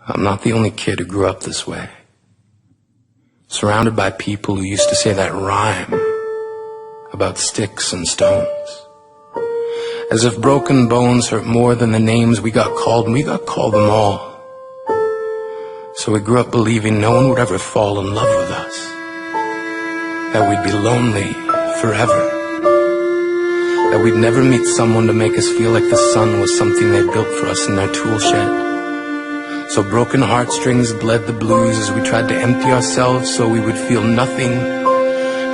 I'm not the only kid who grew up this way. Surrounded by people who used to say that rhyme about sticks and stones. As if broken bones hurt more than the names we got called, and we got called them all. So we grew up believing no one would ever fall in love with us. That we'd be lonely forever. That we'd never meet someone to make us feel like the sun was something they built for us in their tool shed. So broken heartstrings bled the blues as we tried to empty ourselves so we would feel nothing.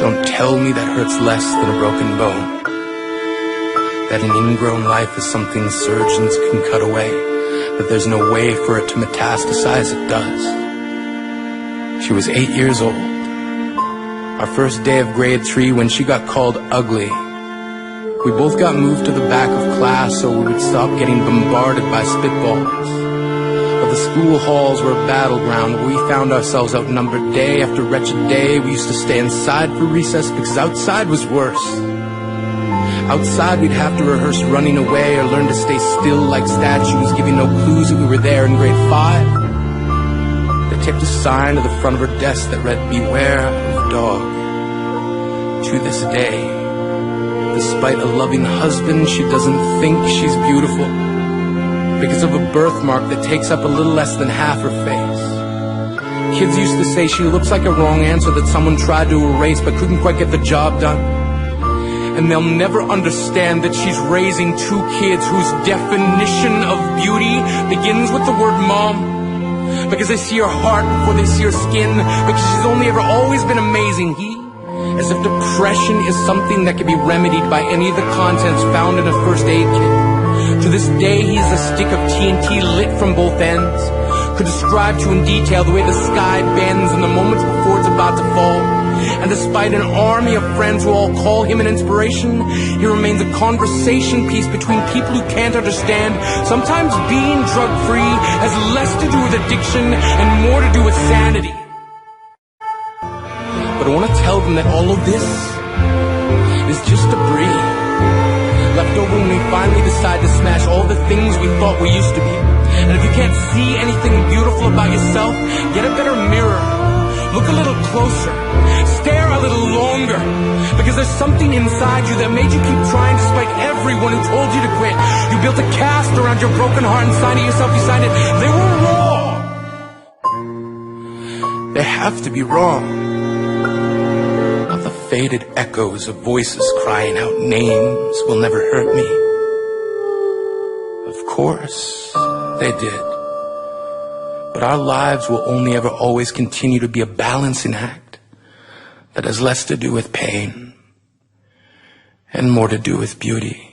Don't tell me that hurts less than a broken bone. That an ingrown life is something surgeons can cut away. That there's no way for it to metastasize, it does. She was 8 years old. Our first day of grade 3 when she got called ugly. We both got moved to the back of class so we would stop getting bombarded by spitballs. But the school halls were a battleground where we found ourselves outnumbered day after wretched day. We used to stay inside for recess because outside was worse. Outside we'd have to rehearse running away or learn to stay still like statues, giving no clues that we were there in grade 5. They taped a sign to the front of her desk that read, "Beware of dog." To this day, despite a loving husband, she doesn't think she's beautiful because of a birthmark that takes up a little less than half her face. Kids used to say she looks like a wrong answer that someone tried to erase but couldn't quite get the job done. And they'll never understand that she's raising 2 kids whose definition of beauty begins with the word mom. Because they see her heart before they see her skin. Because she's only ever always been amazing. As if depression is something that can be remedied by any of the contents found in a first aid kit. To this day, he's a stick of TNT lit from both ends. Could describe to in detail the way the sky bends in the moments before it's about to fall. And despite an army of friends who all call him an inspiration, he remains a conversation piece between people who can't understand. Sometimes being drug-free has less to do with addiction and more to do with sanity. But I want to tell them that all of this is just debris left over when we finally decide to smash all the things we thought we used to be. And if you can't see anything beautiful about yourself, get a better mirror. Look a little closer. Stare a little longer. Because there's something inside you that made you keep trying despite everyone who told you to quit. You built a cast around your broken heart and signed it yourself. You signed it. They were wrong. They have to be wrong. Not the faded echoes of voices crying out names will never hurt me. Of course, they did. But our lives will only ever always continue to be a balancing act that has less to do with pain and more to do with beauty.